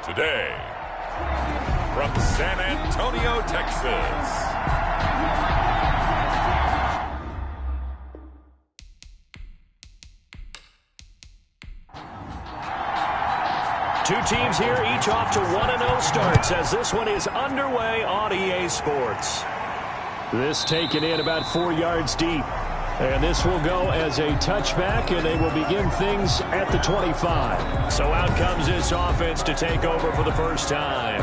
Today, from San Antonio, Texas. Two teams here, each off to 1-0 starts as this one is underway on EA Sports. This taken in about 4 yards deep. And this will go as a touchback, and they will begin things at the 25. So out comes this offense to take over for the first time.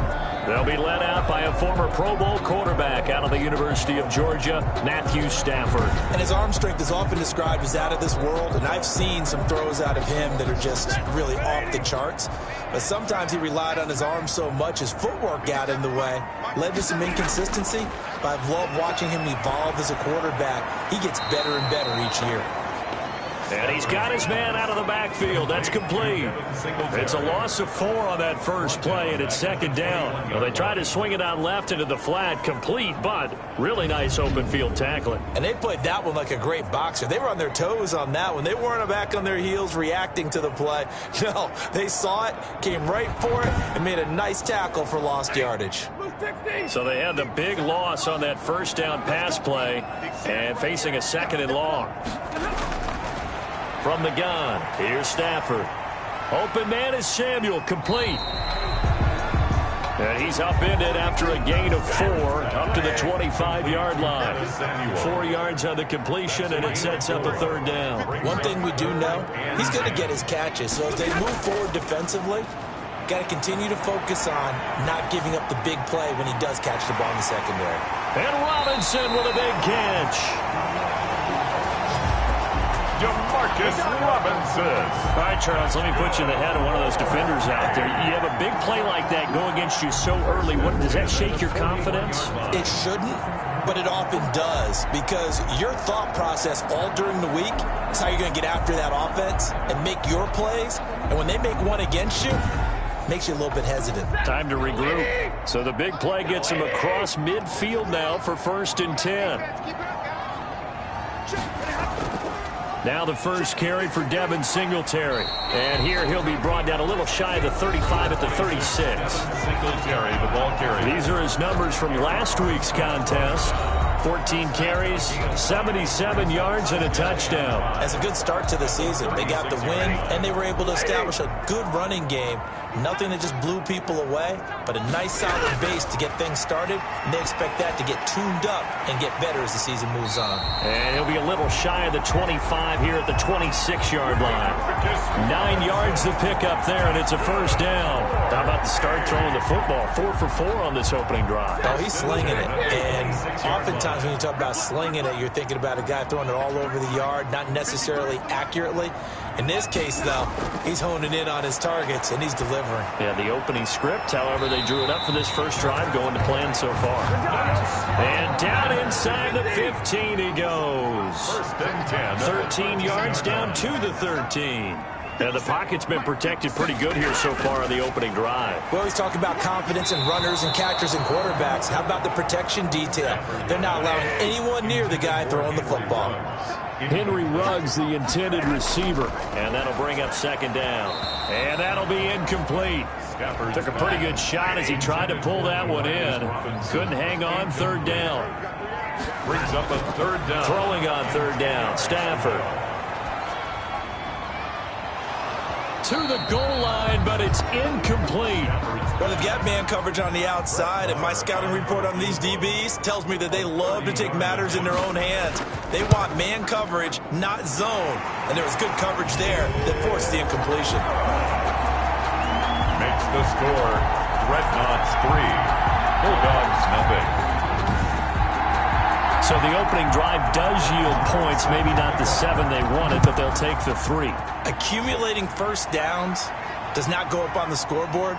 They'll be led out by a former Pro Bowl quarterback out of the University of Georgia, Matthew Stafford. And his arm strength is often described as out of this world, and I've seen some throws out of him that are just really off the charts. But sometimes he relied on his arm so much, his footwork got in the way, led to some inconsistency. But I've loved watching him evolve as a quarterback. He gets better and better each year. And he's got his man out of the backfield. That's complete. It's a loss of 4 on that first play, and it's second down. Well, they try to swing it on left into the flat, complete, but really nice open field tackling. And they played that one like a great boxer. They were on their toes on that one. They weren't back on their heels reacting to the play. No, they saw it, came right for it, and made a nice tackle for lost yardage. So they had the big loss on that first down pass play and facing a second and long. From the gun, here's Stafford. Open man is Samuel, complete. And he's upended after a gain of 4 up to the 25-yard line. 4 yards on the completion, and it sets up a third down. One thing we do know, he's going to get his catches. So as they move forward defensively, got to continue to focus on not giving up the big play when he does catch the ball in the secondary. And Robinson with a big catch. Demarcus Robinson. All right, Charles, let me put you in the head of one of those defenders out there. You have a big play like that go against you so early. Does that shake your confidence? It shouldn't, but it often does, because your thought process all during the week is how you're going to get after that offense and make your plays. And when they make one against you, makes you a little bit hesitant. Time to regroup. So the big play gets him across midfield now for 1st and 10. Now the first carry for Devin Singletary. And here he'll be brought down a little shy of the 35 at the 36. Singletary, the ball carry. These are his numbers from last week's contest. 14 carries, 77 yards, and a touchdown. That's a good start to the season. They got the win, and they were able to establish a good running game. Nothing that just blew people away, but a nice solid base to get things started, and they expect that to get tuned up and get better as the season moves on. And he'll be a little shy of the 25 here at the 26-yard line. 9 yards to pick up there, and it's a first down. How about the start throwing the football? 4 for 4 on this opening drive. Oh, he's slinging it, and oftentimes when you talk about slinging it, you're thinking about a guy throwing it all over the yard, not necessarily accurately. In this case, though, he's honing in on his targets, and he's delivering. Yeah, the opening script, however, they drew it up for this first drive going to plan so far. And down inside the 15 he goes. 1st and 13 10. yards down to the 13. And the pocket's been protected pretty good here so far on the opening drive. We always talk about confidence in runners and catchers and quarterbacks. How about the protection detail? They're not allowing anyone near the guy throwing the football. Henry Ruggs, the intended receiver. And that'll bring up second down. And that'll be incomplete. Took a pretty good shot as he tried to pull that one in. Couldn't hang on, third down. Brings up a third down. Throwing on third down, Stafford. To the goal line, but it's incomplete. Well, they've got man coverage on the outside, and my scouting report on these DBs tells me that they love to take matters in their own hands. They want man coverage, not zone. And there was good coverage there that forced the incompletion. Makes the score Dreadnoughts 3, Bulldogs 0. So the opening drive does yield points, maybe not the 7 they wanted, but they'll take the 3. Accumulating first downs does not go up on the scoreboard,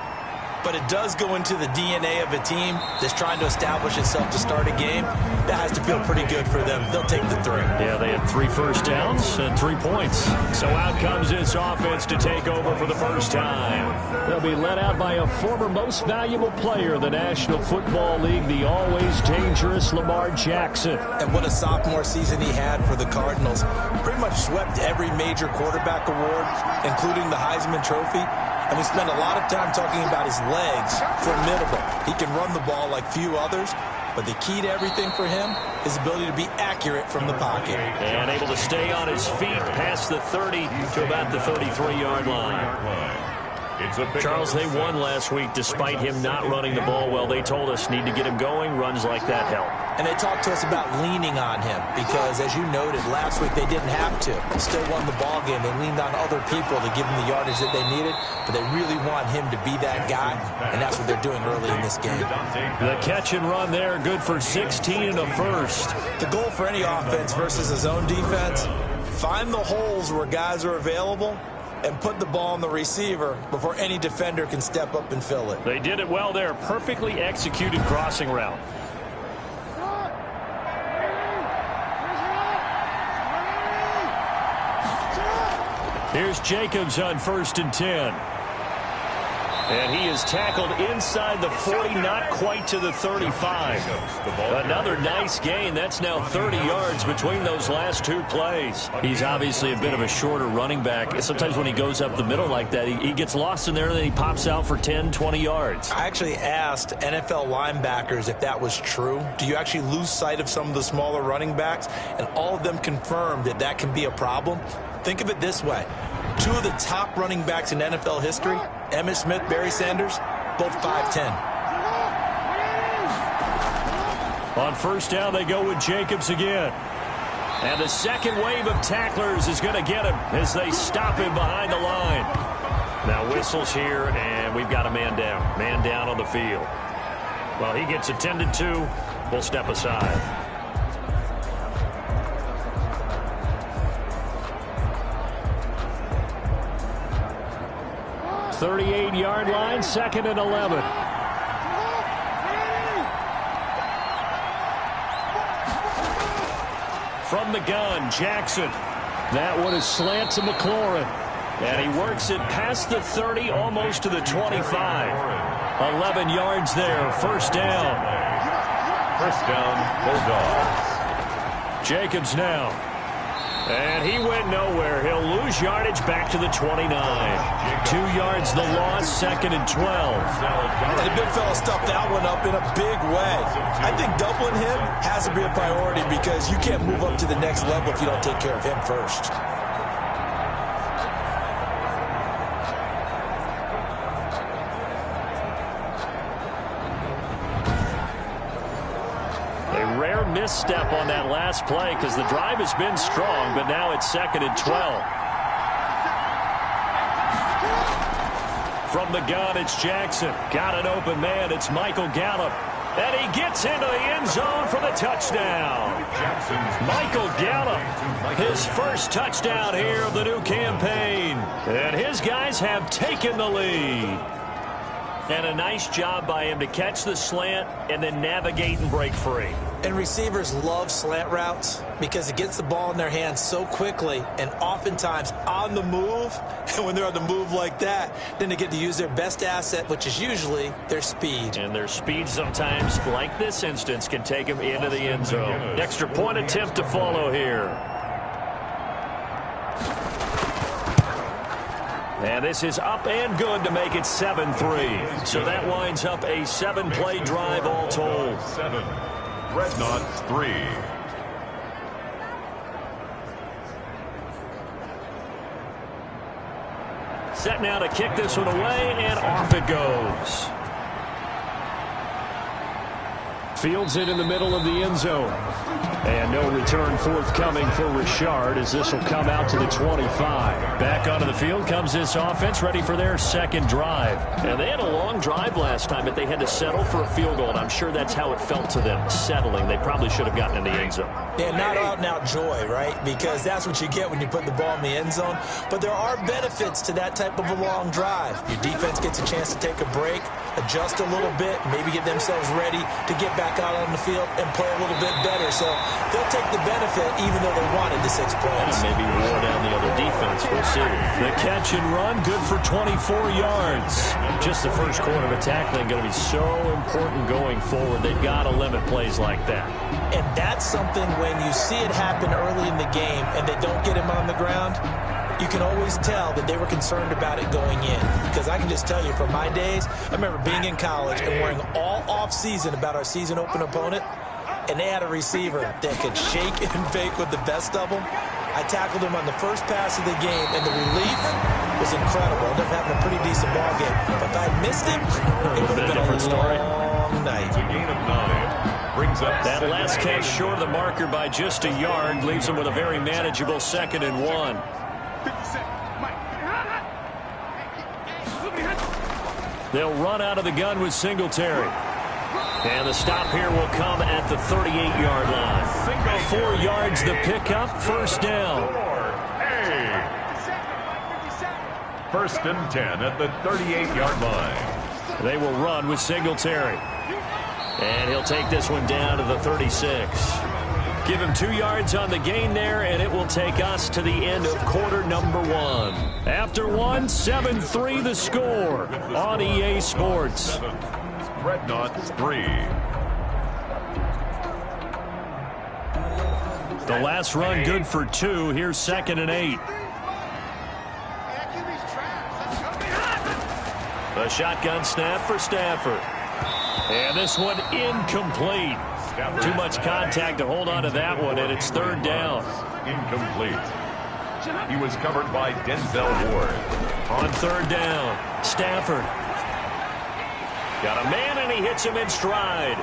but it does go into the DNA of a team that's trying to establish itself to start a game. That has to feel pretty good for them. They'll take the 3. Yeah, they had 3 first downs and 3 points. So out comes this offense to take over for the first time. They'll be led out by a former most valuable player in the National Football League, the always dangerous Lamar Jackson. And what a sophomore season he had for the Cardinals. Pretty much swept every major quarterback award, including the Heisman Trophy. And we spend a lot of time talking about his legs. Formidable. He can run the ball like few others, but the key to everything for him is the ability to be accurate from the pocket. And able to stay on his feet past the 30 to about the 33-yard line. Charles, they won last week despite him not running the ball well. They told us need to get him going. Runs like that help. And they talked to us about leaning on him because, as you noted, last week they didn't have to. Still won the ball game. They leaned on other people to give them the yardage that they needed, but they really want him to be that guy, and that's what they're doing early in this game. The catch and run there, good for 16 and a first. The goal for any offense versus a zone defense, find the holes where guys are available and put the ball on the receiver before any defender can step up and fill it. They did it well there. Perfectly executed crossing route. Here's Jacobs on 1st and 10. And he is tackled inside the 40, not quite to the 35. Another nice gain. That's now 30 yards between those last two plays. He's obviously a bit of a shorter running back. Sometimes when he goes up the middle like that, he gets lost in there, and then he pops out for 10, 20 yards. I actually asked NFL linebackers if that was true. Do you actually lose sight of some of the smaller running backs? And all of them confirmed that that can be a problem. Think of it this way. Two of the top running backs in NFL history, Emmitt Smith, Barry Sanders, both 5'10". On 1st down, they go with Jacobs again. And the second wave of tacklers is going to get him as they stop him behind the line. Now whistles here, and we've got a man down. Man down on the field. Well, he gets attended to. We'll step aside. 38-yard line, 2nd and 11. From the gun, Jackson. That one is slant to McLaurin. And he works it past the 30, almost to the 25. 11 yards there, 1st down. 1st down, Bulldogs. Jacobs now. And he went nowhere. He'll lose yardage back to the 29. 2 yards the loss, 2nd and 12. And the big fella stuffed that one up in a big way. I think doubling him has to be a priority because you can't move up to the next level if you don't take care of him first. Misstep on that last play because the drive has been strong, but now it's 2nd and 12. From the gun, it's Jackson. Got an open man. It's Michael Gallop. And he gets into the end zone for the touchdown. Michael Gallop, his first touchdown here of the new campaign. And his guys have taken the lead. And a nice job by him to catch the slant and then navigate and break free. And receivers love slant routes because it gets the ball in their hands so quickly and oftentimes on the move. And when they're on the move like that, then they get to use their best asset, which is usually their speed. And their speed sometimes, like this instance, can take them into the end zone. Extra point attempt to follow here. And this is up and good to make it 7-3. So that winds up a 7-play drive all told. 7. Dreadnoughts 3. Set now to kick this one away, and off it goes. Fields it in the middle of the end zone. And no return forthcoming for Richard as this will come out to the 25. Back onto the field comes this offense, ready for their second drive. And they had a long drive last time, but they had to settle for a field goal, and I'm sure that's how it felt to them, settling. They probably should have gotten in the end zone. Yeah, not out and out joy, right? Because that's what you get when you put the ball in the end zone. But there are benefits to that type of a long drive. Your defense gets a chance to take a break, adjust a little bit, maybe get themselves ready to get back out on the field and play a little bit better. So they'll take the benefit even though they wanted the 6 points. Maybe wore down the other defense. We'll see. The catch and run, good for 24 yards. Just the first quarter of tackling going to be so important going forward. They've got to limit plays like that. And that's something when you see it happen early in the game and they don't get him on the ground, you can always tell that they were concerned about it going in. Because I can just tell you from my days, I remember being in college and worrying all off-season about our season open opponent, and they had a receiver that could shake and bake with the best of them. I tackled him on the first pass of the game, and the relief was incredible. I ended up having a pretty decent ball game. But if I missed him, it would have been a different story. Long night. It's a gain of 9. Brings up that last catch short of the marker by just a yard leaves him with a very manageable 2nd and 1. They'll run out of the gun with Singletary. And the stop here will come at the 38-yard line. 4 yards the pickup, first down. First and 10 at the 38-yard line. They will run with Singletary. And he'll take this one down to the 36. Give him 2 yards on the gain there, and it will take us to the end of quarter number 1. After 1, 7-3 the score on EA Sports. Dreadnoughts 3. The last run good for 2. Here's 2nd and 8. A shotgun snap for Stafford. And this one incomplete. Too much contact to hold on to that one, and it's 3rd down. Incomplete. He was covered by Denzel Ward. On 3rd down, Stafford. Got a man, and he hits him in stride.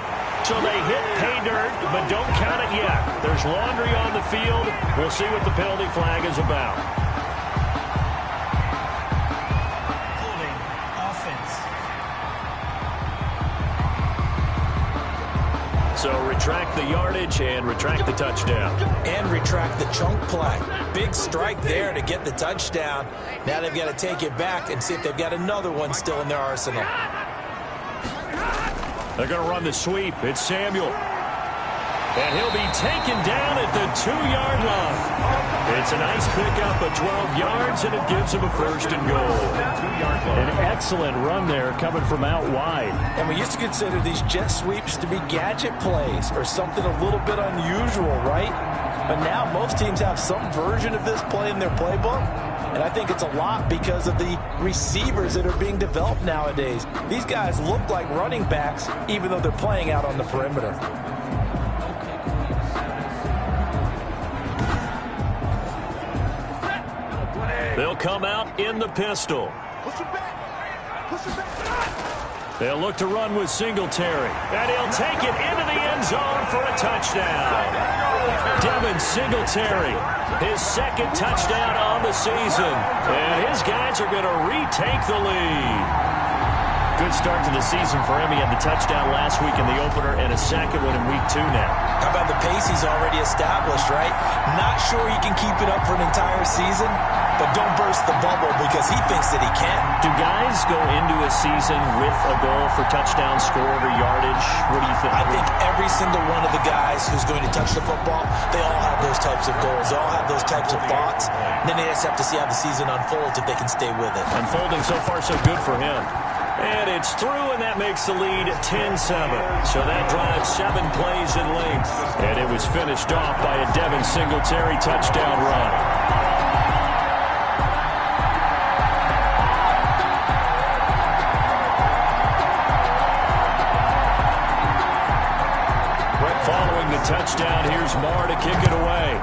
So they hit pay dirt, but don't count it yet. There's laundry on the field. We'll see what the penalty flag is about. Holding offense. So retract the yardage and retract the touchdown. And retract the chunk play. Big strike there to get the touchdown. Now they've got to take it back and see if they've got another one still in their arsenal. They're going to run the sweep. It's Samuel. And he'll be taken down at the 2-yard line. It's a nice pickup of 12 yards, and it gives him a 1st and goal. An excellent run there coming from out wide. And we used to consider these jet sweeps to be gadget plays or something a little bit unusual, right? But now most teams have some version of this play in their playbook. And I think it's a lot because of the receivers that are being developed nowadays. These guys look like running backs, even though they're playing out on the perimeter. They'll come out in the pistol. They'll look to run with Singletary. And he'll take it into the end zone for a touchdown. Devin Singletary, his 2nd touchdown on the season. And his guys are going to retake the lead. Good start to the season for him. He had the touchdown last week in the opener and a 2nd one in week 2 now. How about the pace he's already established, right? Not sure he can keep it up for an entire season, but don't burst the bubble because he thinks that he can. Do guys go into a season with a goal for touchdown scored or yardage? What do you think? I think every single one of the guys who's going to touch the football, they all have those types of goals. They all have those types of thoughts. And then they just have to see how the season unfolds if they can stay with it. Unfolding so far so good for him. And it's through, and that makes the lead 10-7. So that drives 7 plays in length. And it was finished off by a Devin Singletary touchdown run. Following the touchdown, here's Marr to kick it away.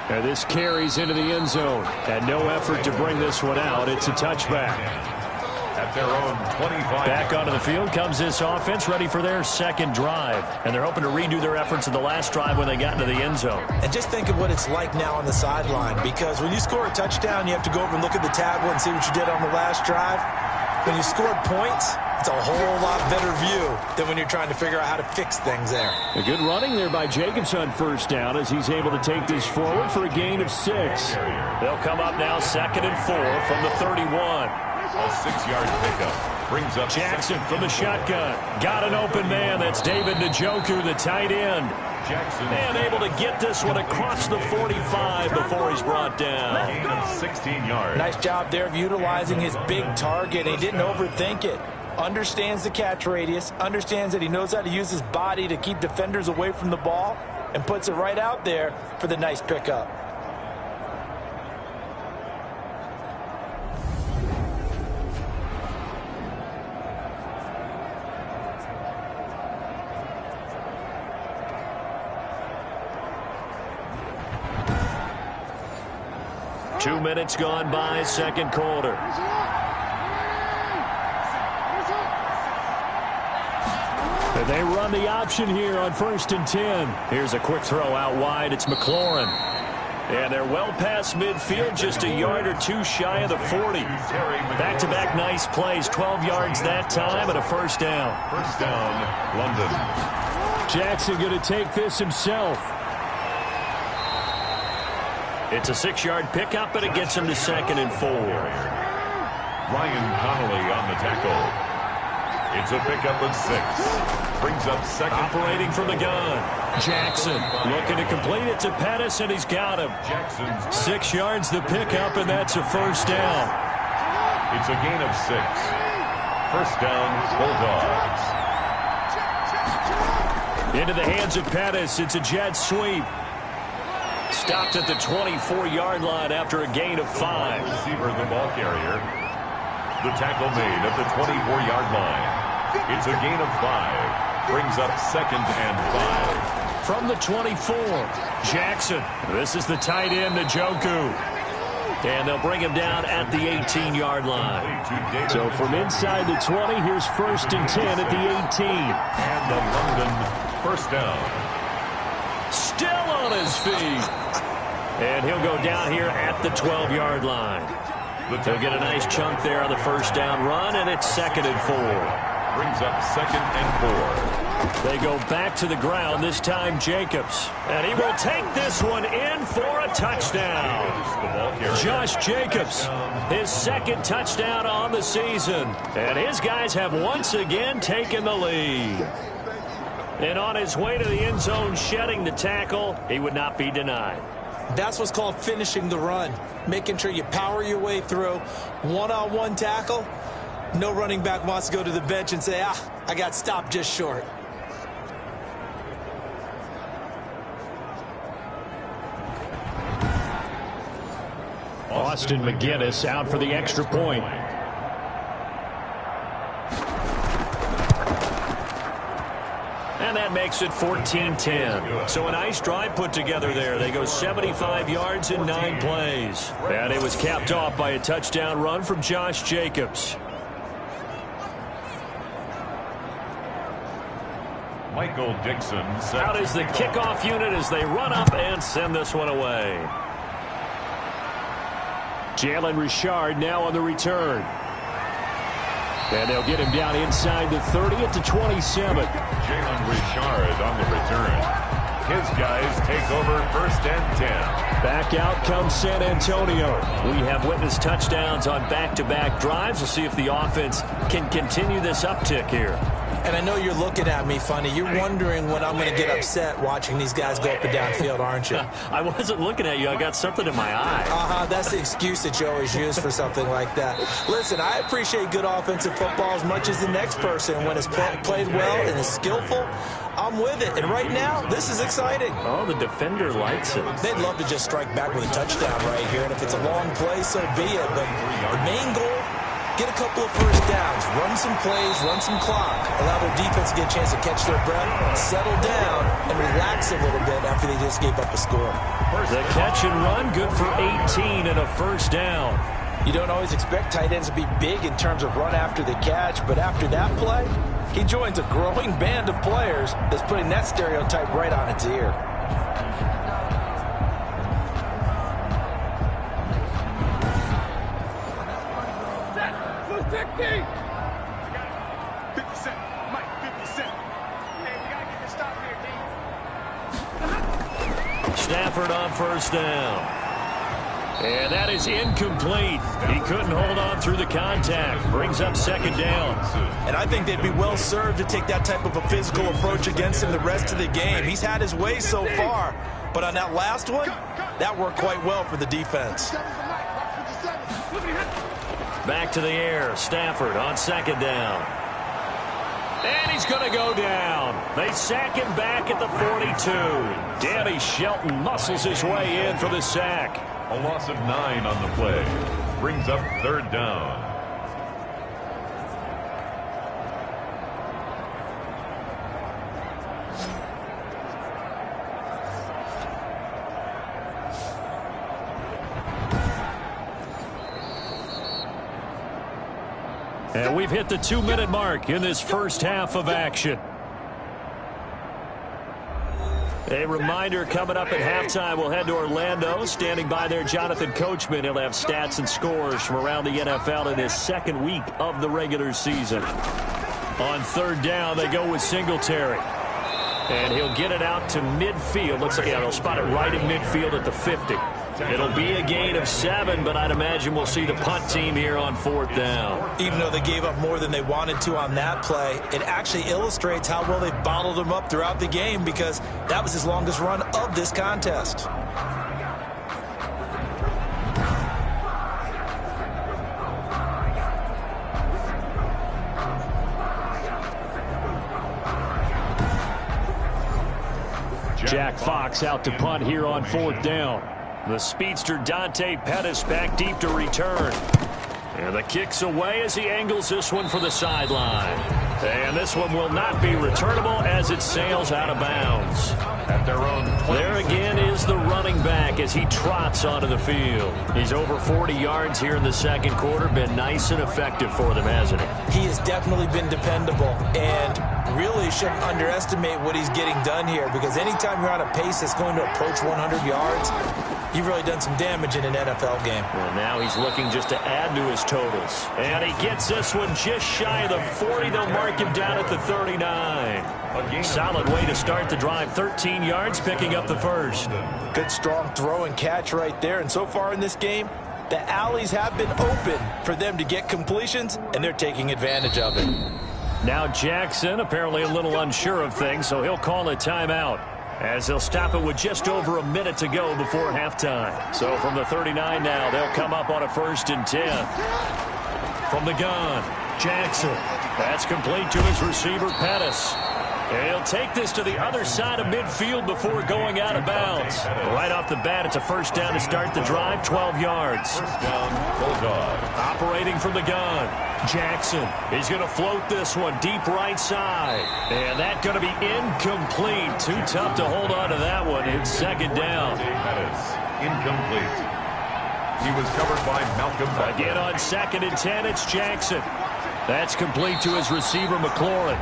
And this carries into the end zone. And no effort to bring this one out. It's a touchback. At their own 25. Back onto the field comes this offense, ready for their 2nd drive. And they're hoping to redo their efforts in the last drive when they got into the end zone. And just think of what it's like now on the sideline. Because when you score a touchdown, you have to go over and look at the tablet and see what you did on the last drive. When you scored points, it's a whole lot better view than when you're trying to figure out how to fix things there. A good running there by Jacobs on 1st down as he's able to take this forward for a gain of 6. They'll come up now 2nd and 4 from the 31. A 6-yard pickup brings up Jackson from the shotgun. Got an open man. That's David Njoku, the tight end. Jackson. And able to get this one across the 45 before he's brought down. Gain of 16 yards. Nice job there of utilizing his big target. He didn't overthink it. Understands the catch radius. Understands that he knows how to use his body to keep defenders away from the ball. and puts it right out there for the nice pickup. Two minutes gone by, second quarter. They run the option here on 1st and 10. Here's a quick throw out wide. It's McLaurin. And they're well past midfield, just a yard or two shy of the 40. Back-to-back nice plays, 12 yards that time and a first down. First down, London. Jackson going to take this himself. It's a 6-yard pickup, and it gets him to 2nd and 4. Ryan Connolly on the tackle. It's a pickup of 6. Brings up second. Operating from the gun. Jackson looking to complete it to Pettis, and he's got him. 6 yards the pickup, and that's a first down. It's a gain of 6. First down, Bulldogs. Into the hands of Pettis. It's a jet sweep. Stopped at the 24-yard line after a gain of 5. Receiver, the ball carrier. The tackle made at the 24-yard line. It's a gain of 5. Brings up 2nd and 5. From the 24, Jackson. This is the tight end, Njoku. And they'll bring him down at the 18-yard line. So from inside the 20, here's 1st and 10 at the 18. And the London first down. Still on his feet. And he'll go down here at the 12-yard line. They'll get a nice chunk there on the first down run, and it's 2nd and 4. Brings up 2nd and 4. They go back to the ground, this time Jacobs. And he will take this one in for a touchdown. Josh Jacobs, his 2nd touchdown on the season. And his guys have once again taken the lead. And on his way to the end zone, shedding the tackle, he would not be denied. That's what's called finishing the run. Making sure you power your way through. One-on-one tackle. No running back wants to go to the bench and say, I got stopped just short. Austin McGinnis out for the extra point. And that makes it 14-10. So a nice drive put together there. They go 75 yards in 9 plays. And it was capped off by a touchdown run from Josh Jacobs. Michael Dixon. Out is the kickoff unit as they run up and send this one away. Jalen Richard now on the return. And they'll get him down inside the 30 at the 27. Jalen Richard on the return. His guys take over 1st and 10. Back out comes San Antonio. We have witnessed touchdowns on back-to-back drives. We'll see if the offense can continue this uptick here. And I know you're looking at me funny. You're wondering when I'm going to get upset watching these guys go up and down field, aren't you? I wasn't looking at you. I got something in my eye. That's the excuse that you always use for something like that. Listen, I appreciate good offensive football as much as the next person. When it's played well and is skillful, I'm with it. And right now, this is exciting. Oh, the defender likes it. They'd love to just strike back with a touchdown right here. And if it's a long play, so be it. But the main goal, get a couple of first downs, run some plays, run some clock, allow their defense to get a chance to catch their breath, settle down, and relax a little bit after they just gave up a score. The catch and run, good for 18 and a first down. You don't always expect tight ends to be big in terms of run after the catch, but after that play, he joins a growing band of players that's putting that stereotype right on its ear. Stafford on first down. And that is incomplete. He couldn't hold on through the contact. Brings up 2nd down. And I think they'd be well served to take that type of a physical approach against him the rest of the game. He's had his way so far. But on that last one, that worked quite well for the defense. Back to the air. Stafford on 2nd down. And he's going to go down. They sack him back at the 42. Danny Shelton muscles his way in for the sack. A loss of 9 on the play. Brings up 3rd down. And we've hit the 2-minute mark in this first half of action. A reminder coming up at halftime, we'll head to Orlando. Standing by there, Jonathan Coachman. He'll have stats and scores from around the NFL in his second week of the regular season. On 3rd down, they go with Singletary. And he'll get it out to midfield. Looks like they'll spot it right in midfield at the 50. It'll be a gain of 7, but I'd imagine we'll see the punt team here on 4th down. Even though they gave up more than they wanted to on that play, it actually illustrates how well they've bottled them up throughout the game, because that was his longest run of this contest. Jack Fox out to punt here on 4th down. The speedster Dante Pettis back deep to return. And the kick's away as he angles this one for the sideline. And this one will not be returnable as it sails out of bounds. At their own 20. There again is the running back as he trots onto the field. He's over 40 yards here in the second quarter. Been nice and effective for them, hasn't he? He has definitely been dependable, and really shouldn't underestimate what he's getting done here, because anytime you're on a pace that's going to approach 100 yards, you've really done some damage in an NFL game. Well, now he's looking just to add to his totals. And he gets this one just shy of the 40. They'll mark him down at the 39. Solid way to start the drive. 13 yards, picking up the first. Good strong throw and catch right there. And so far in this game, the alleys have been open for them to get completions, and they're taking advantage of it. Now Jackson apparently a little unsure of things, so he'll call a timeout, as he'll stop it with just over a minute to go before halftime. So from the 39 now, they'll come up on a 1st and 10. From the gun, Jackson. That's complete to his receiver, Pettis. And he'll take this to the other side of midfield before going out of bounds. Right off the bat, it's a 1st down to start the drive, 12 yards. 1st down, Bulldogs. Operating from the gun, Jackson. He's going to float this one deep right side. And that's going to be incomplete. Too tough to hold on to that one. It's 2nd down. Incomplete. He was covered by Malcolm Butler. Again on 2nd and 10, it's Jackson. That's complete to his receiver, McLaurin.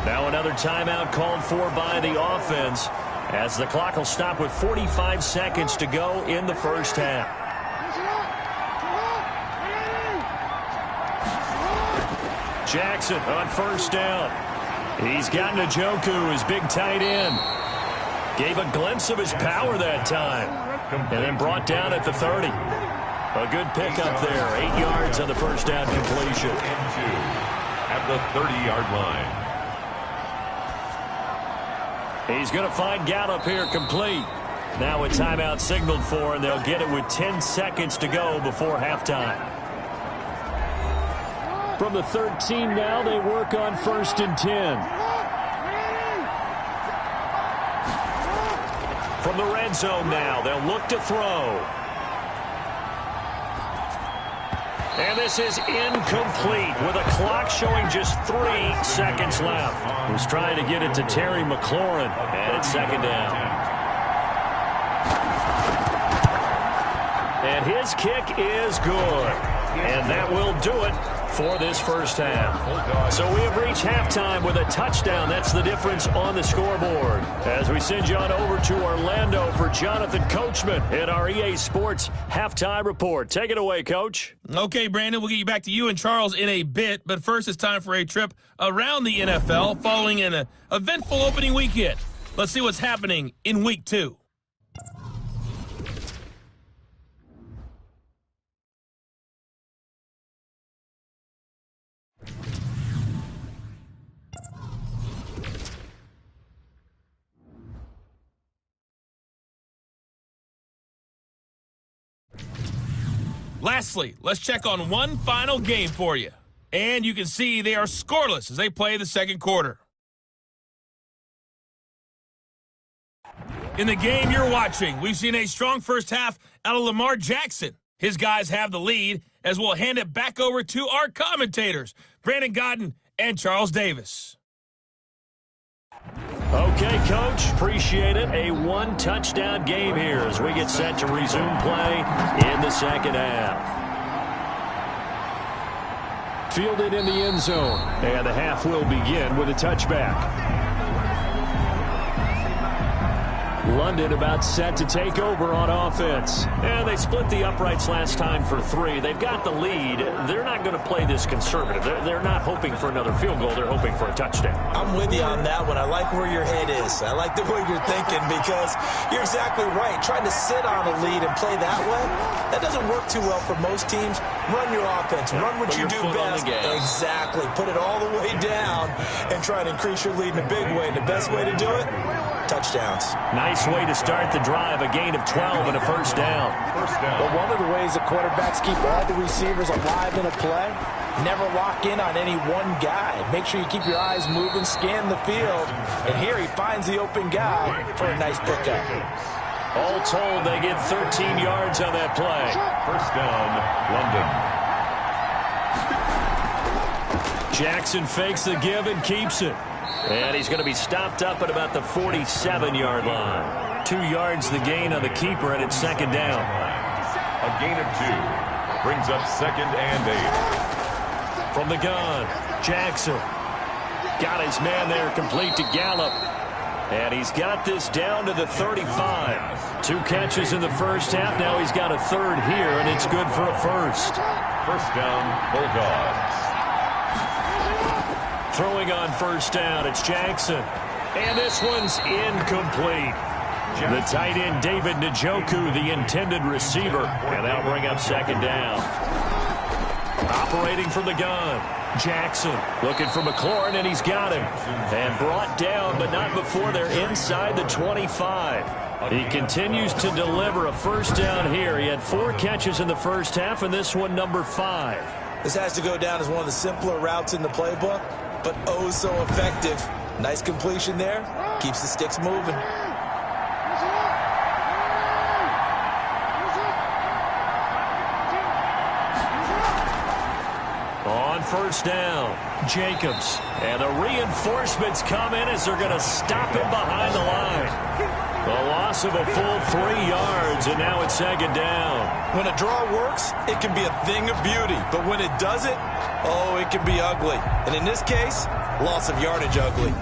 Now another timeout called for by the offense, as the clock will stop with 45 seconds to go in the first half. Jackson on 1st down. He's got Njoku, his big tight end. Gave a glimpse of his power that time. And then brought down at the 30. A good pickup there. 8 yards on the 1st down completion. At the 30-yard line. He's going to find Gallop here complete. Now a timeout signaled for, and they'll get it with 10 seconds to go before halftime. From the 13 now, they work on 1st and 10. From the red zone now, they'll look to throw. And this is incomplete with a clock showing just 3 seconds left. He's trying to get it to Terry McLaurin, and it's 2nd down. And his kick is good. And that will do it for this first half. So we have reached halftime with a touchdown. That's the difference on the scoreboard. As we send you on over to Orlando for Jonathan Coachman in our EA Sports Halftime Report. Take it away, Coach. Okay, Brandon, we'll get you back to you and Charles in a bit. But first, it's time for a trip around the NFL following an eventful opening weekend. Let's see what's happening in Week 2. Lastly, let's check on one final game for you. And you can see they are scoreless as they play the second quarter. In the game you're watching, we've seen a strong first half out of Lamar Jackson. His guys have the lead as we'll hand it back over to our commentators, Brandon Godden and Charles Davis. Okay, Coach, appreciate it. A one-touchdown game here as we get set to resume play in the second half. Fielded in the end zone, and the half will begin with a touchback. London about set to take over on offense. And they split the uprights last time for 3. They've got the lead. They're not going to play this conservative. They're not hoping for another field goal. They're hoping for a touchdown. I'm with you on that one. I like where your head is. I like the way you're thinking because you're exactly right. Trying to sit on a lead and play that way, that doesn't work too well for most teams. Run your offense. Run what you do best. Exactly. Put it all the way down and try to increase your lead in a big way. And the best way to do it? Touchdowns. Nice way to start the drive. A gain of 12 and a first down. But one of the ways the quarterbacks keep all the receivers alive in a play, never lock in on any one guy. Make sure you keep your eyes moving, scan the field. And here he finds the open guy for a nice pickup. All told, they get 13 yards on that play. First down, London. Jackson fakes the give and keeps it. And he's going to be stopped up at about the 47-yard line. 2 yards the gain on the keeper, and it's second down. A gain of 2 brings up second and 8. From the gun, Jackson got his man there, complete to Gallop. And he's got this down to the 35. 2 catches in the first half. Now he's got a third here, and it's good for a first. First down, Bulldogs. Throwing on first down, it's Jackson. And this one's incomplete. The tight end, David Njoku, the intended receiver. And that'll bring up second down. Operating from the gun, Jackson looking for McLaurin, and he's got him. And brought down, but not before they're inside the 25. He continues to deliver a first down here. He had 4 catches in the first half, and this one number 5. This has to go down as one of the simpler routes in the playbook, but oh so effective. Nice completion there. Keeps the sticks moving. On first down, Jacobs. And the reinforcements come in as they're going to stop him behind the line. The loss of a full 3 yards, and now it's second down. When a draw works, it can be a thing of beauty. But when it doesn't, oh, it can be ugly. And in this case, loss of yardage ugly.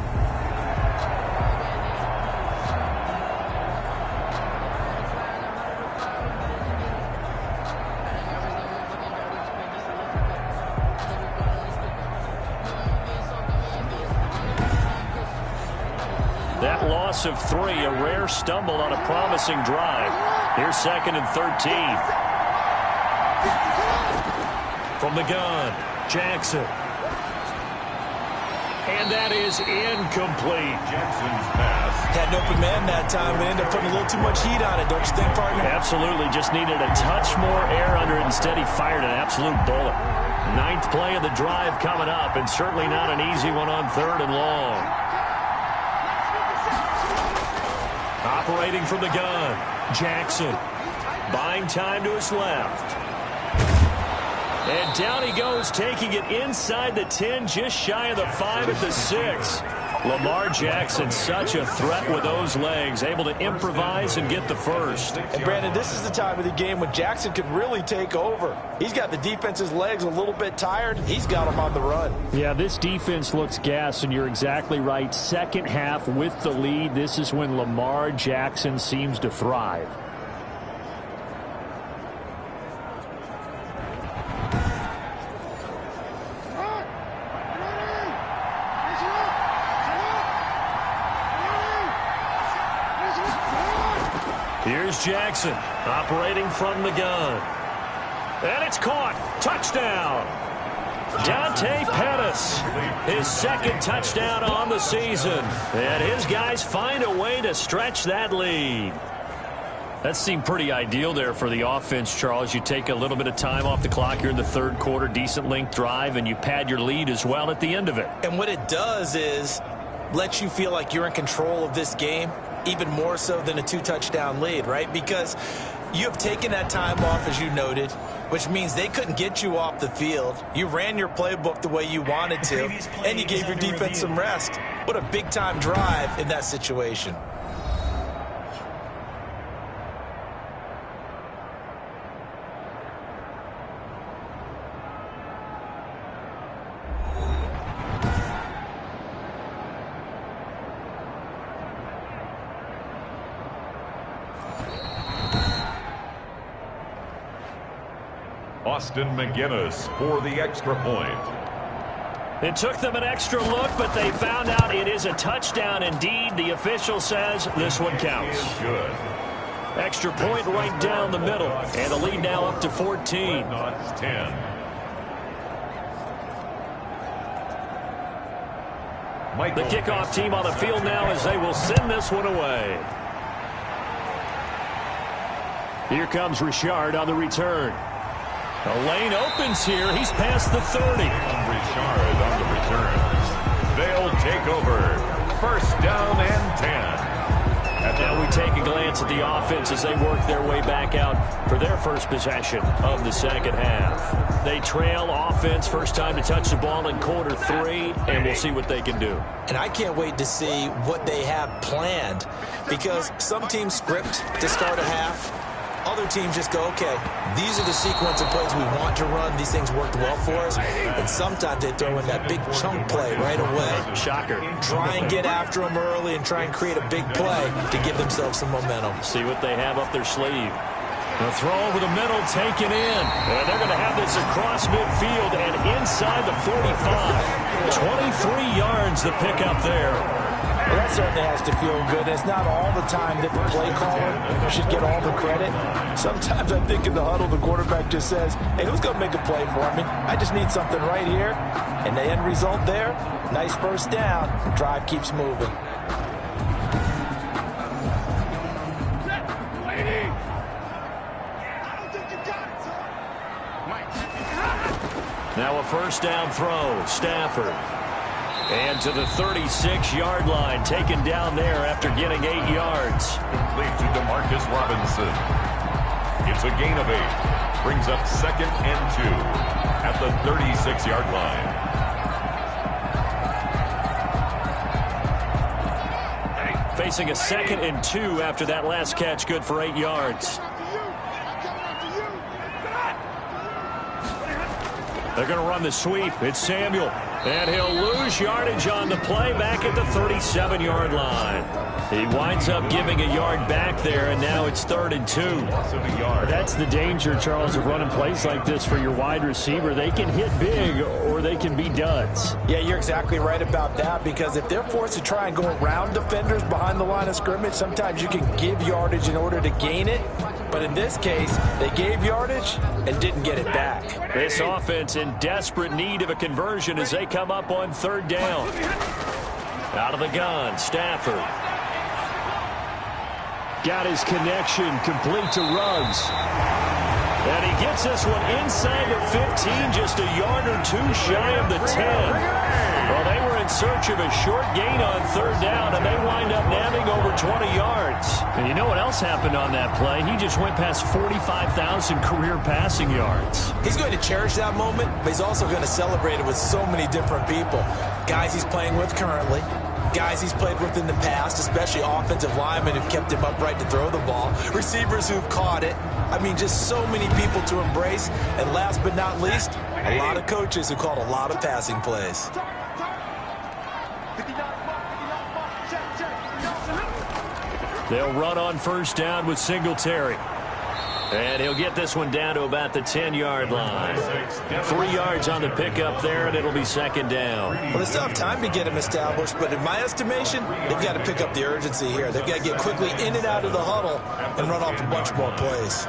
That loss of 3, a rare stumble on a promising drive. Here's second and 13. From the gun, Jackson. And that is incomplete. Jackson's pass. Had an open man that time and ended up putting a little too much heat on it, don't you think, partner? Absolutely. Just needed a touch more air under it. Instead, he fired an absolute bullet. 9th play of the drive coming up, and certainly not an easy one on 3rd and long. Operating from the gun, Jackson. Buying time to his left. And down he goes, taking it inside the 10, just shy of the 5 at the 6. Lamar Jackson, such a threat with those legs, able to improvise and get the first. And Brandon, this is the time of the game when Jackson could really take over. He's got the defense's legs a little bit tired. He's got them on the run. Yeah, this defense looks gassed, and you're exactly right. Second half with the lead, this is when Lamar Jackson seems to thrive. Here's Jackson operating from the gun. And it's caught. Touchdown. Dante Pettis, his second touchdown on the season. And his guys find a way to stretch that lead. That seemed pretty ideal there for the offense, Charles. You take a little bit of time off the clock here in the third quarter, decent length drive, and you pad your lead as well at the end of it. And what it does is let you feel like you're in control of this game, even more so than a 2-touchdown lead, right? Because you have taken that time off, as you noted, which means they couldn't get you off the field. You ran your playbook the way you wanted to, and you gave your defense some rest. What a big-time drive in that situation. Austin McGinnis for the extra point. It took them an extra look, but they found out it is a touchdown indeed. The official says this one counts. Good. Extra point right down the middle, and the lead now up to 14. Dreadnoughts 10. The kickoff team on the field now as they will send this one away. Here comes Richard on the return. The lane opens here. He's past the 30. Richard on the return. They'll take over. First down and 10. And now we take a glance at the offense as they work their way back out for their first possession of the second half. They trail offense, first time to touch the ball in quarter 3, and we'll see what they can do. And I can't wait to see what they have planned, because some teams script to start a half. Other teams just go, okay, these are the sequence of plays we want to run. These things worked well for us. And sometimes they throw in that big chunk play right away. Shocker. Try and get after them early and try and create a big play to give themselves some momentum. See what they have up their sleeve. The throw over the middle, taken in. And they're going to have this across midfield and inside the 45. 23 yards the pick up there. Well, that certainly has to feel good. It's not all the time that the play caller should get all the credit. Sometimes I think in the huddle, the quarterback just says, hey, who's going to make a play for me? I just need something right here. And the end result there, nice first down. The drive keeps moving. Now a first down throw, Stafford. And to the 36-yard line, taken down there after getting 8 yards. Complete to DeMarcus Robinson. It's a gain of 8. Brings up second and 2 at the 36-yard line. Facing a second and 2 after that last catch, good for 8 yards. They're going to run the sweep. It's Samuel. And he'll lose yardage on the play back at the 37-yard line. He winds up giving a yard back there, and now it's 3rd and 2. That's the danger, Charles, of running plays like this for your wide receiver. They can hit big or they can be duds. Yeah, you're exactly right about that, because if they're forced to try and go around defenders behind the line of scrimmage, sometimes you can give yardage in order to gain it. But in this case, they gave yardage and didn't get it back. This offense in desperate need of a conversion as they come up on 3rd down. Out of the gun, Stafford. Got his connection complete to Ruggs. And he gets this one inside the 15, just a yard or 2 shy of the 10. Well, they were in search of a short gain on 3rd down, and they wind up nabbing over 20 yards. And you know what else happened on that play? He just went past 45,000 career passing yards. He's going to cherish that moment, but he's also going to celebrate it with so many different people. Guys he's playing with currently, guys he's played with in the past, especially offensive linemen who've kept him upright to throw the ball, receivers who've caught it. I mean, just so many people to embrace. And last but not least, a lot of coaches who called a lot of passing plays. They'll run on 1st down with Singletary. And he'll get this one down to about the 10-yard line. 3 yards on the pickup there, and it'll be 2nd down. Well, they still have time to get him established, but in my estimation, they've got to pick up the urgency here. They've got to get quickly in and out of the huddle and run off a bunch more plays.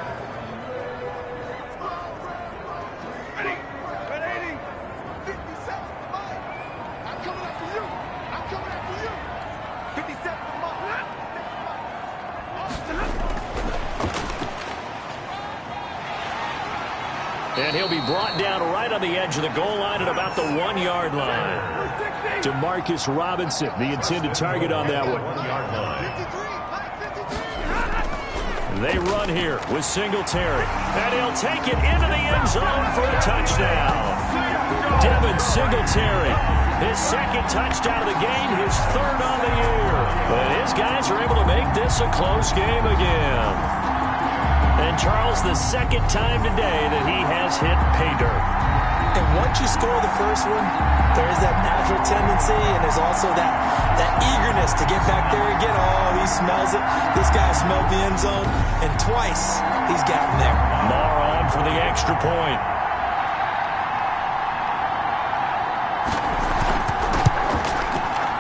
And he'll be brought down right on the edge of the goal line at about the 1-yard line. Demarcus Robinson, the intended target on that one. 1-yard line. They run here with Singletary. And he'll take it into the end zone for a touchdown. Devin Singletary, his second touchdown of the game, his third on the year. But his guys are able to make this a close game again. And Charles, the second time today that he has hit pay dirt. And once you score the first one, there is that natural tendency, and there's also that eagerness to get back there again. Oh, he smells it. This guy smelled the end zone, and twice he's gotten there. Lamar on for the extra point.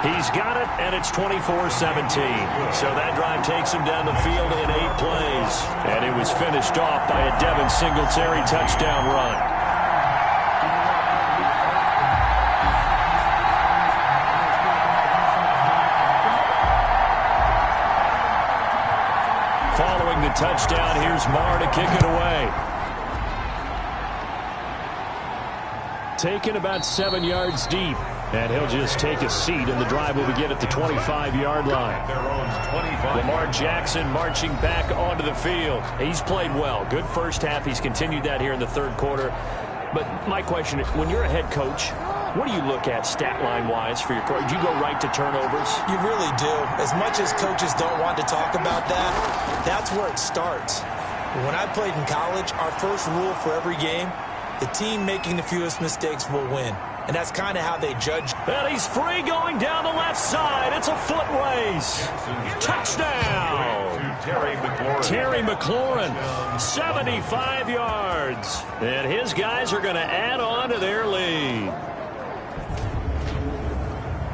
He's got it, and it's 24-17. So that drive takes him down the field in 8 plays. And it was finished off by a Devin Singletary touchdown run. Following the touchdown, here's Marr to kick it away. Taken about 7 yards deep. And he'll just take a seat, and the drive will begin at the 25-yard line. Lamar Jackson marching back onto the field. He's played well. Good first half. He's continued that here in the third quarter. But my question, when you're a head coach, what do you look at stat line-wise for your quarterback? Do you go right to turnovers? You really do. As much as coaches don't want to talk about that, that's where it starts. When I played in college, our first rule for every game, the team making the fewest mistakes will win. And that's kind of how they judge. And he's free going down the left side. It's a foot race. Touchdown. Terry McLaurin, 75 yards. And his guys are going to add on to their lead.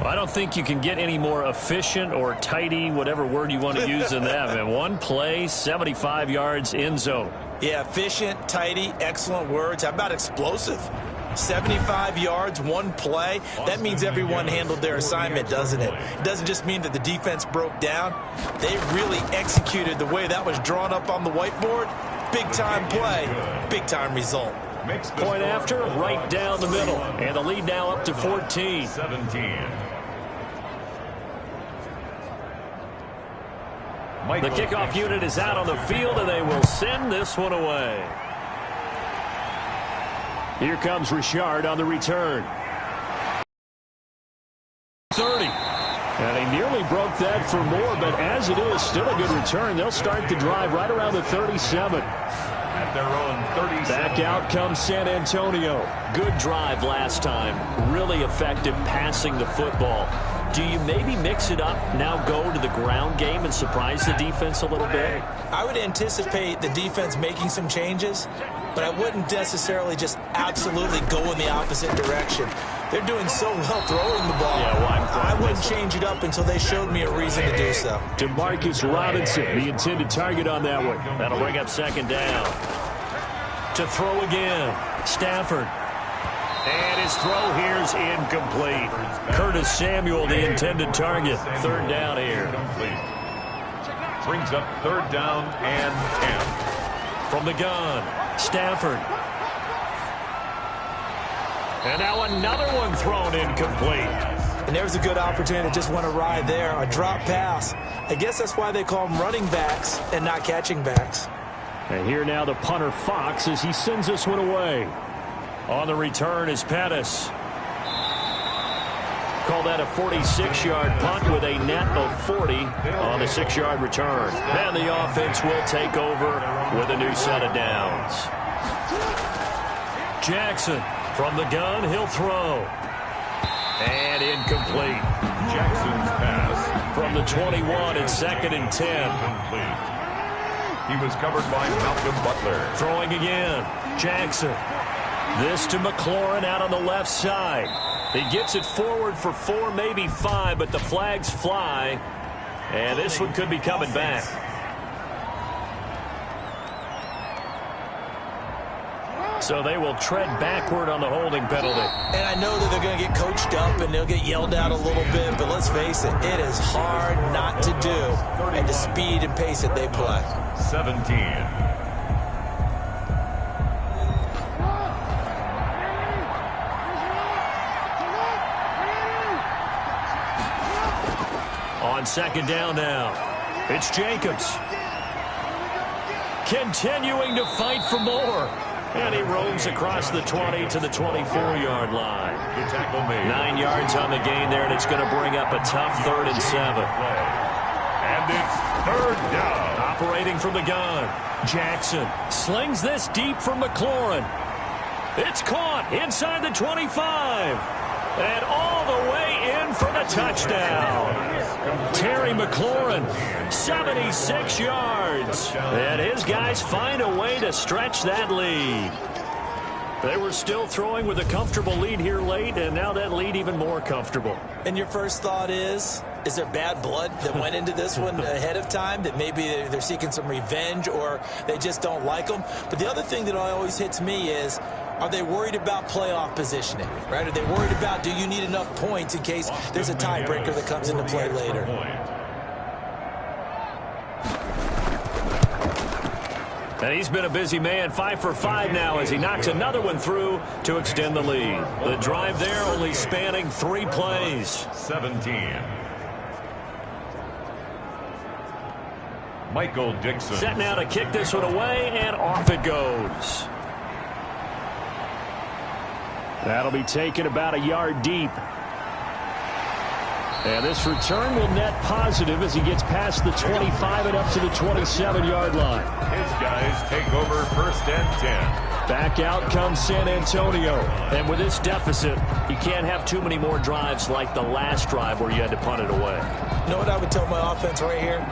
I don't think you can get any more efficient or tidy, whatever word you want to use in that. And one play, 75 yards, end zone. Yeah, efficient, tidy, excellent words. How about explosive? 75 yards, one play. That means everyone handled their assignment, doesn't it? It doesn't just mean that the defense broke down. They really executed the way that was drawn up on the whiteboard. Big-time play, big-time result. Point after, right down the middle. And the lead now up to 14. 17. The kickoff unit is out on the field, and they will send this one away. Here comes Richard on the return. 30. And he nearly broke that for more, but as it is, still a good return. They'll start the drive right around the 37. At their own 37. Back out comes San Antonio. Good drive last time. Really effective passing the football. Do you maybe mix it up, now go to the ground game and surprise the defense a little bit? I would anticipate the defense making some changes, but I wouldn't necessarily just absolutely go in the opposite direction. They're doing so well throwing the ball. I wouldn't change it up until they showed me a reason to do so. Demarcus Robinson, the intended target on that one. That'll bring up second down. To throw again, Stafford. And his throw here's incomplete. Curtis Samuel, the intended target. Third down here. Brings up third down and 10. From the gun, Stafford. And now another one thrown incomplete. And there's a good opportunity to just want to ride there. A drop pass. I guess that's why they call them running backs and not catching backs. And here now the punter Fox as he sends this one away. On the return is Pettis. Call that a 46-yard punt with a net of 40 on the 6-yard return. And the offense will take over with a new set of downs. Jackson from the gun, he'll throw. And incomplete. Jackson's pass. From the 21, it's 2nd and 10. Complete. He was covered by Malcolm Butler. Throwing again. Jackson. This to McLaurin out on the left side. He gets it forward for 4, maybe 5, but the flags fly. And this one could be coming back. So they will tread backward on the holding penalty. And I know that they're going to get coached up and they'll get yelled at a little bit, but let's face it, it is hard not to do at the speed and pace that they play. 17. On second down now, it's Jacobs. Continuing to fight for more. And he roams across the 20 to the 24-yard line. 9 yards on the gain there, and it's going to bring up a tough 3rd and 7. And it's 3rd down. Operating from the gun, Jackson slings this deep from McLaurin. It's caught inside the 25. And all the way in for the touchdown. Terry McLaurin, 76 yards. And his guys find a way to stretch that lead. They were still throwing with a comfortable lead here late, and now that lead even more comfortable. And your first thought is there bad blood that went into this one ahead of time, that maybe they're seeking some revenge or they just don't like them? But the other thing that always hits me is, are they worried about playoff positioning, right? Are they worried about, do you need enough points in case there's a tiebreaker that comes into play later? And he's been a busy man, 5 for 5 now as he knocks another one through to extend the lead. The drive there only spanning 3 plays. 17. Michael Dixon. Set now to kick this one away, and off it goes. That'll be taken about a yard deep. And this return will net positive as he gets past the 25 and up to the 27-yard line. His guys take over 1st and 10. Back out comes San Antonio. And with this deficit, you can't have too many more drives like the last drive where you had to punt it away. You know what I would tell my offense right here?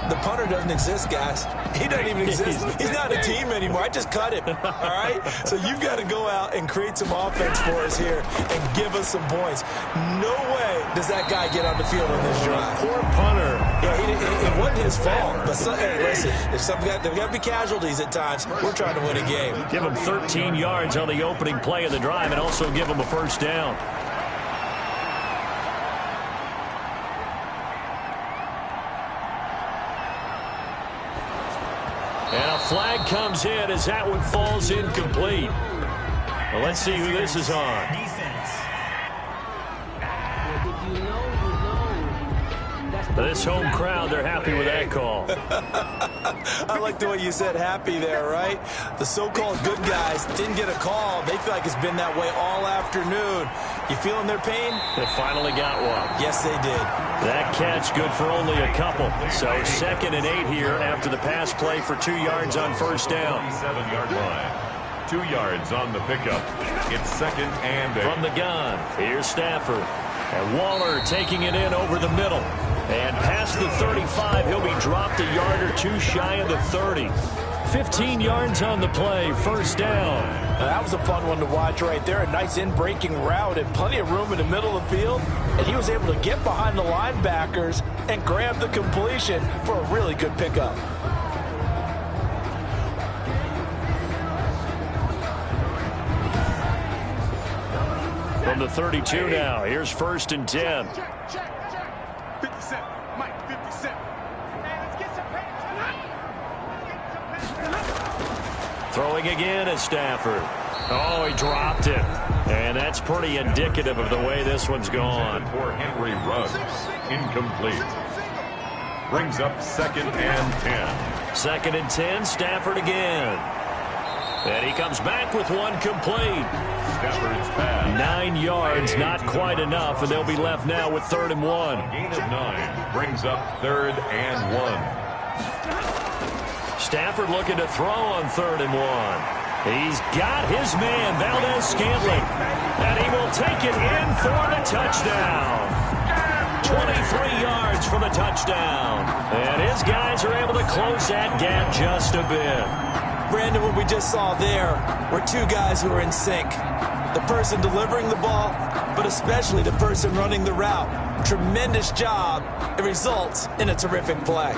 The punter doesn't exist, guys. He doesn't even exist. He's not a team anymore. I just cut him, all right? So you've got to go out and create some offense for us here and give us some points. No way does that guy get on the field on this drive. Poor punter. Yeah, it wasn't his fault. But hey, listen, there's got to be casualties at times. We're trying to win a game. Give him 13 yards on the opening play of the drive and also give him a 1st down. And a flag comes in as that one falls incomplete. Well, let's see who this is on. This home crowd, they're happy with that call. I like the way you said happy there, right? The so-called good guys didn't get a call. They feel like it's been that way all afternoon. You feeling their pain? They finally got one. Yes, they did. That catch good for only a couple. So 2nd and 8 here after the pass play for 2 yards on 1st down. 7-yard line. 2 yards on the pickup. It's 2nd and 8. From the gun, here's Stafford. And Waller taking it in over the middle. And past the 35, he'll be dropped a yard or 2 shy of the 30. 15 yards on the play, 1st down. Now, that was a fun one to watch right there. A nice in-breaking route and plenty of room in the middle of the field. And he was able to get behind the linebackers and grab the completion for a really good pickup. From the 32 now, here's 1st and 10. 57, Mike, 57. Throwing again at Stafford. Oh, he dropped it. And that's pretty indicative of the way this one's gone. For Henry Ruggs, incomplete. Brings up 2nd and 10. 2nd and 10, Stafford again. And he comes back with one complete. Stafford's pass. 9 yards, not quite enough, and they'll be left now with 3rd and 1. Gain of 9 brings up 3rd and 1. Stafford looking to throw on 3rd and 1. He's got his man, Valdez-Scantling, and he will take it in for the touchdown. 23 yards for the touchdown. And his guys are able to close that gap just a bit. Brandon, what we just saw there were 2 guys who are in sync. The person delivering the ball, but especially the person running the route. Tremendous job. It results in a terrific play.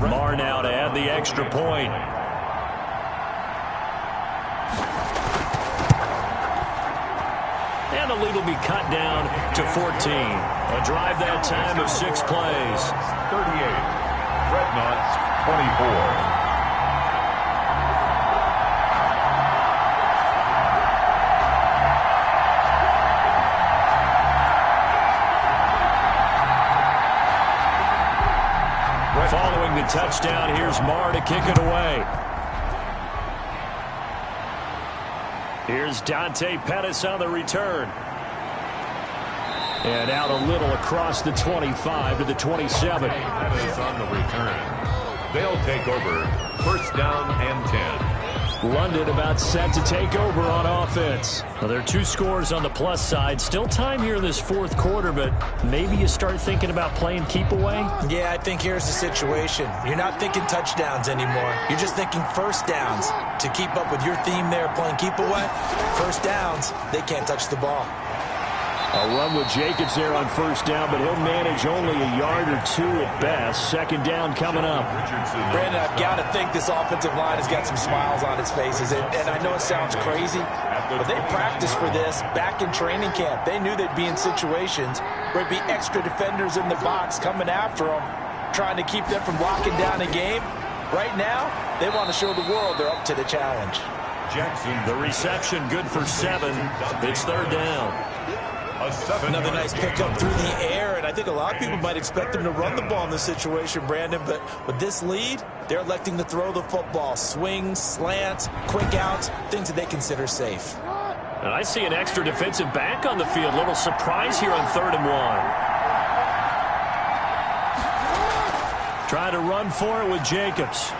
Lamar now to add the extra point. And the lead will be cut down to 14. A drive that time of 6 plays. 38. Dreadnoughts, 24. touchdown. Here's Marr to kick it away. Here's Dante Pettis on the return. And out a little across the 25 to the 27. Pettis on the return. They'll take over. First down and 10. London about set to take over on offense. Well, there are 2 scores on the plus side. Still time here in this fourth quarter, but maybe you start thinking about playing keep away? Yeah, I think here's the situation. You're not thinking touchdowns anymore. You're just thinking first downs. To keep up with your theme there, playing keep away, first downs, they can't touch the ball. A run with Jacobs there on first down, but he'll manage only a yard or 2 at best. Second down coming up. Brandon, I've got to think this offensive line has got some smiles on its faces. And I know it sounds crazy, but they practiced for this back in training camp. They knew they'd be in situations where it'd be extra defenders in the box coming after them, trying to keep them from locking down a game. Right now, they want to show the world they're up to the challenge. Jackson, the reception good for 7. It's third down. Another nice pickup through the air, and I think a lot of people might expect them to run the ball in this situation, Brandon, but with this lead, they're electing to throw the football. Swings, slants, quick outs, things that they consider safe. And I see an extra defensive back on the field. Little surprise here on 3rd and 1. Try to run for it with Jacobs.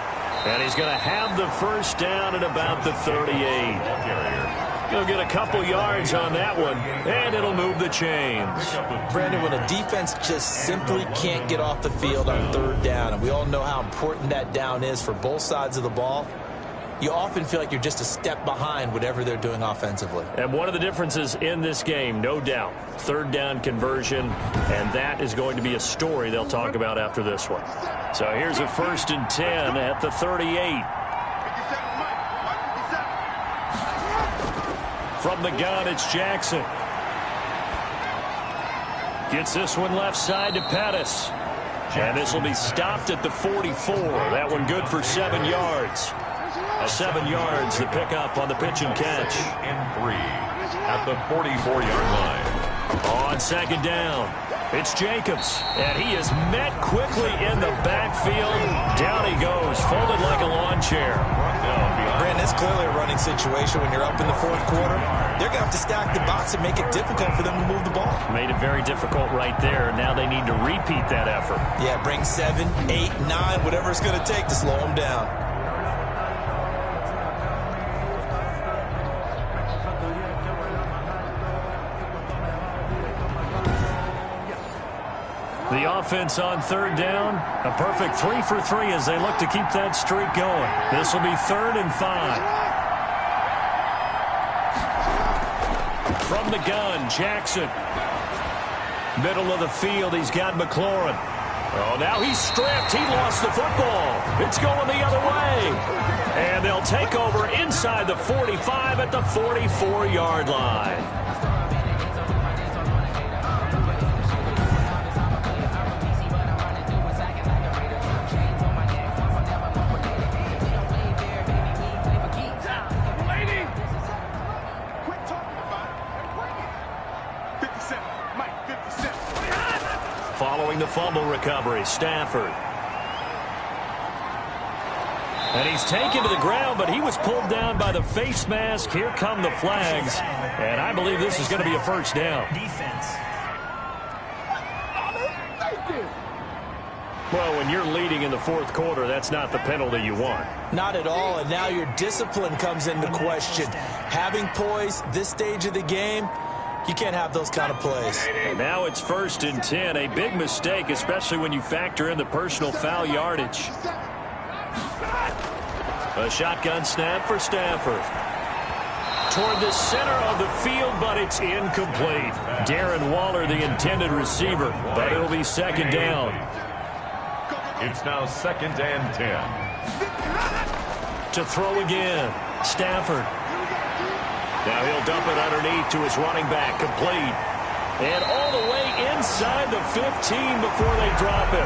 And he's going to have the first down at about the 38. He'll get a couple yards on that one, and it'll move the chains. Brandon, when a defense just simply can't get off the field on 3rd down, and we all know how important that down is for both sides of the ball, you often feel like you're just a step behind whatever they're doing offensively. And one of the differences in this game, no doubt, 3rd down conversion, and that is going to be a story they'll talk about after this one. So here's a 1st and 10 at the 38. From the gun, it's Jackson. Gets this one left side to Pettis. And this will be stopped at the 44. That one good for 7 yards. 7 yards to pick up on the pitch and catch. And 3 at the 44-yard line. On second down, it's Jacobs. And he is met quickly in the backfield. Down he goes, folded like a lawn chair. Brandon, it's clearly a running situation when you're up in the fourth quarter. They're going to have to stack the box and make it difficult for them to move the ball. Made it very difficult right there. Now they need to repeat that effort. Yeah, bring 7, 8, 9, whatever it's going to take to slow them down. The offense on 3rd down, a perfect 3 for 3 as they look to keep that streak going. This will be 3rd and 5. From the gun, Jackson. Middle of the field, he's got McLaurin. Oh, now he's stripped. He lost the football. It's going the other way. And they'll take over inside the 45 at the 44-yard line. Following the fumble recovery, Stafford. And he's taken to the ground, but he was pulled down by the face mask. Here come the flags. And I believe this is going to be a first down. Well, when you're leading in the fourth quarter, that's not the penalty you want. Not at all, and now your discipline comes into question. Having poise this stage of the game, you can't have those kind of plays. And now it's 1st and 10. A big mistake, especially when you factor in the personal foul yardage. A shotgun snap for Stafford. Toward the center of the field, but it's incomplete. Darren Waller, the intended receiver, but it'll be 2nd down. It's now 2nd and 10. To throw again, Stafford. Now he'll dump it underneath to his running back, complete. And all the way inside the 15 before they drop it.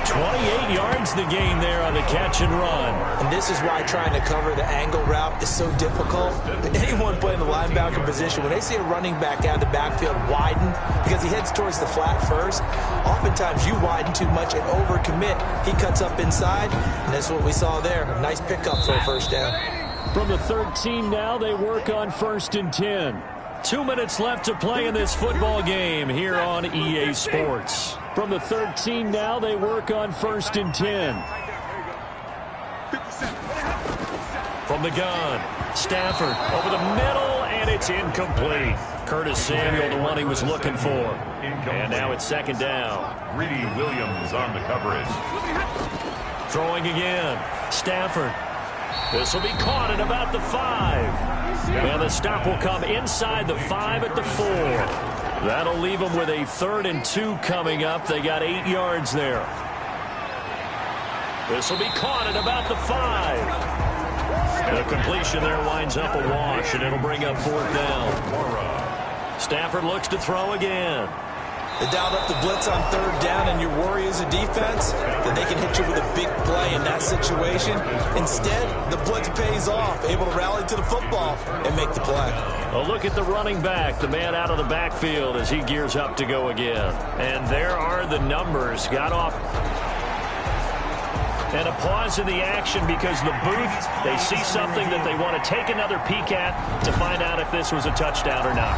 28 yards the gain there on the catch and run. And this is why trying to cover the angle route is so difficult. Anyone playing the linebacker position, when they see a running back out of the backfield widen, because he heads towards the flat first, oftentimes you widen too much and overcommit. He cuts up inside, and that's what we saw there. A nice pickup for a first down. From the 13 now, they work on 1st and 10. 2 minutes left to play in this football game here on EA Sports. From the 13 now, they work on 1st and 10. From the gun, Stafford over the middle, and it's incomplete. Curtis Samuel, the one he was looking for. And now it's 2nd down. Greedy Williams on the coverage. Throwing again, Stafford. This will be caught at about the 5. And the stop will come inside the 5 at the 4. That'll leave them with a 3rd and 2 coming up. They got 8 yards there. This will be caught at about the 5. The completion there winds up a wash, and it'll bring up 4th down. Stafford looks to throw again. They dialed up the blitz on 3rd down, and your worry as a defense that they can hit you with a big play in that situation. Instead, the blitz pays off, able to rally to the football and make the play. A look at the running back, the man out of the backfield as he gears up to go again. And there are the numbers. Got off. And a pause in the action because the booth, they see something that they want to take another peek at to find out if this was a touchdown or not.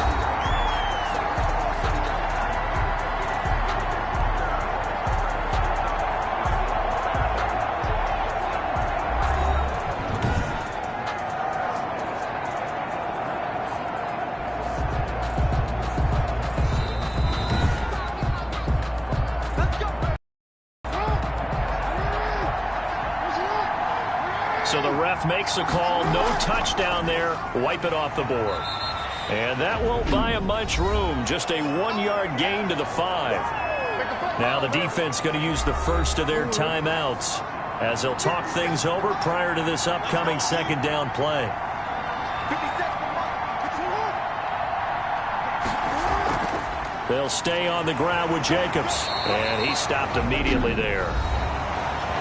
So the ref makes a call, no touchdown there, wipe it off the board. And that won't buy him much room, just a 1-yard gain to the 5. Now the defense going to use the first of their timeouts as they'll talk things over prior to this upcoming 2nd down play. They'll stay on the ground with Jacobs, and he stopped immediately there.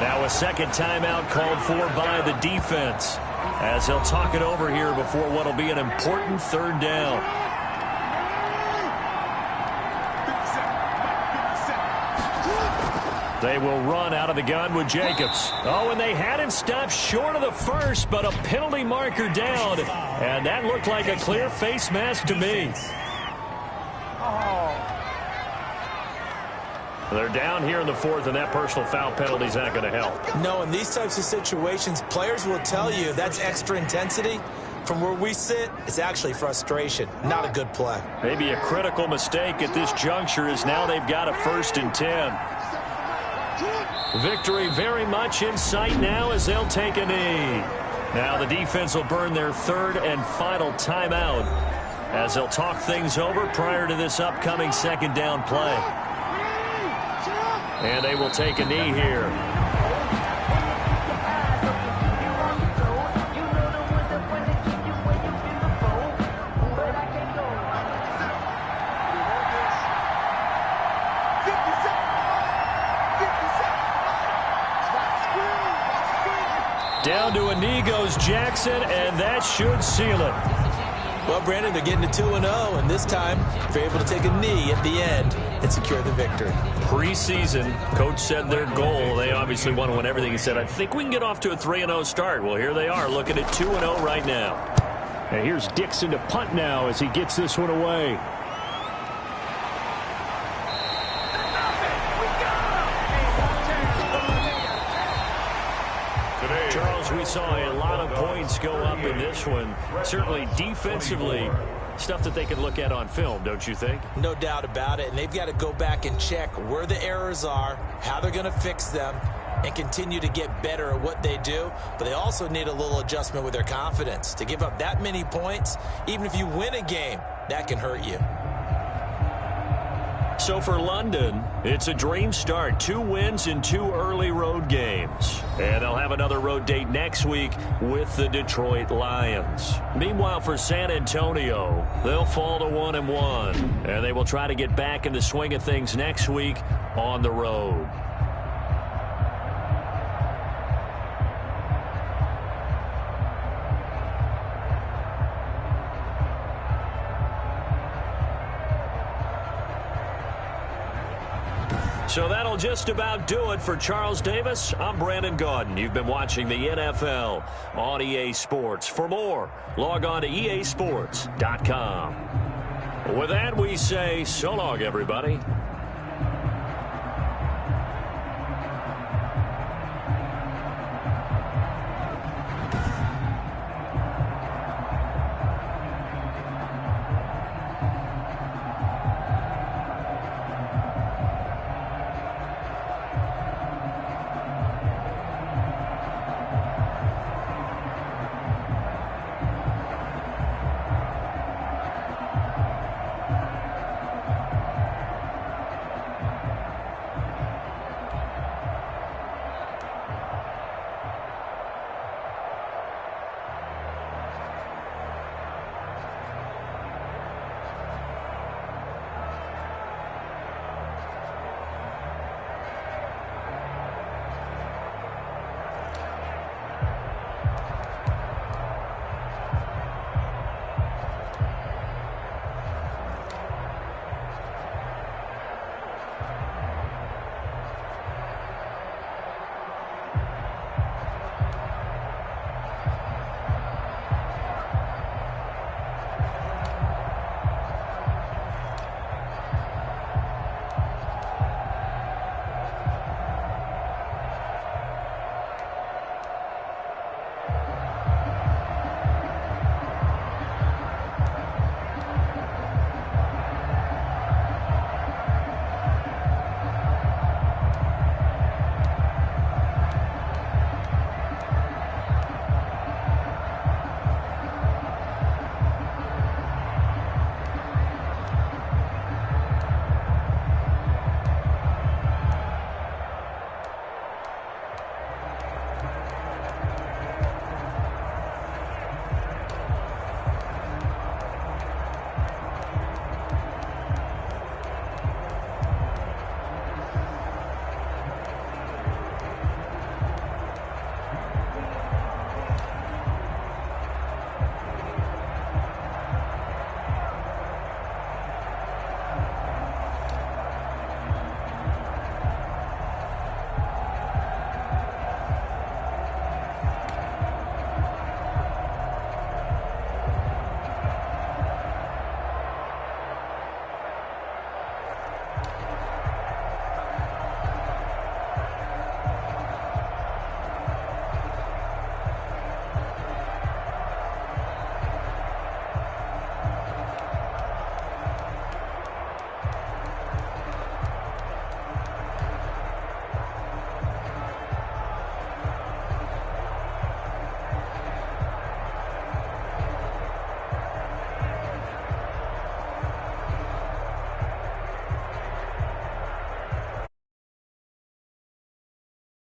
Now a 2nd timeout called for by the defense as they'll talk it over here before what will be an important 3rd down. They will run out of the gun with Jacobs. Oh, and they had him stopped short of the 1st, but a penalty marker down. And that looked like a clear face mask to me. They're down here in the 4th, and that personal foul penalty is not going to help. No, in these types of situations, players will tell you that's extra intensity. From where we sit, it's actually frustration, not a good play. Maybe a critical mistake at this juncture is now they've got a 1st and 10. Victory very much in sight now as they'll take a knee. Now the defense will burn their 3rd and final timeout as they'll talk things over prior to this upcoming 2nd down play. And they will take a knee here. Down to a knee goes Jackson, and that should seal it. Well, Brandon, they're getting to 2-0, and this time they're able to take a knee at the end and secure the victory. Preseason, coach said their goal, they obviously want to win everything. He said, I think we can get off to a 3-0 start. Well, here they are looking at 2-0 right now. And here's Dixon to punt now as he gets this one away. Charles, we saw a lot of points go up in this one. Certainly defensively, stuff that they can look at on film, don't you think? No doubt about it. And they've got to go back and check where the errors are, how they're going to fix them, and continue to get better at what they do. But they also need a little adjustment with their confidence. To give up that many points, even if you win a game, that can hurt you. So for London, it's a dream start. 2 wins in 2 early road games. And they'll have another road date next week with the Detroit Lions. Meanwhile, for San Antonio, they'll fall to 1-1. And they will try to get back in the swing of things next week on the road. So that'll just about do it for Charles Davis. I'm Brandon Gaudin. You've been watching the NFL on EA Sports. For more, log on to easports.com. With that, we say so long, everybody.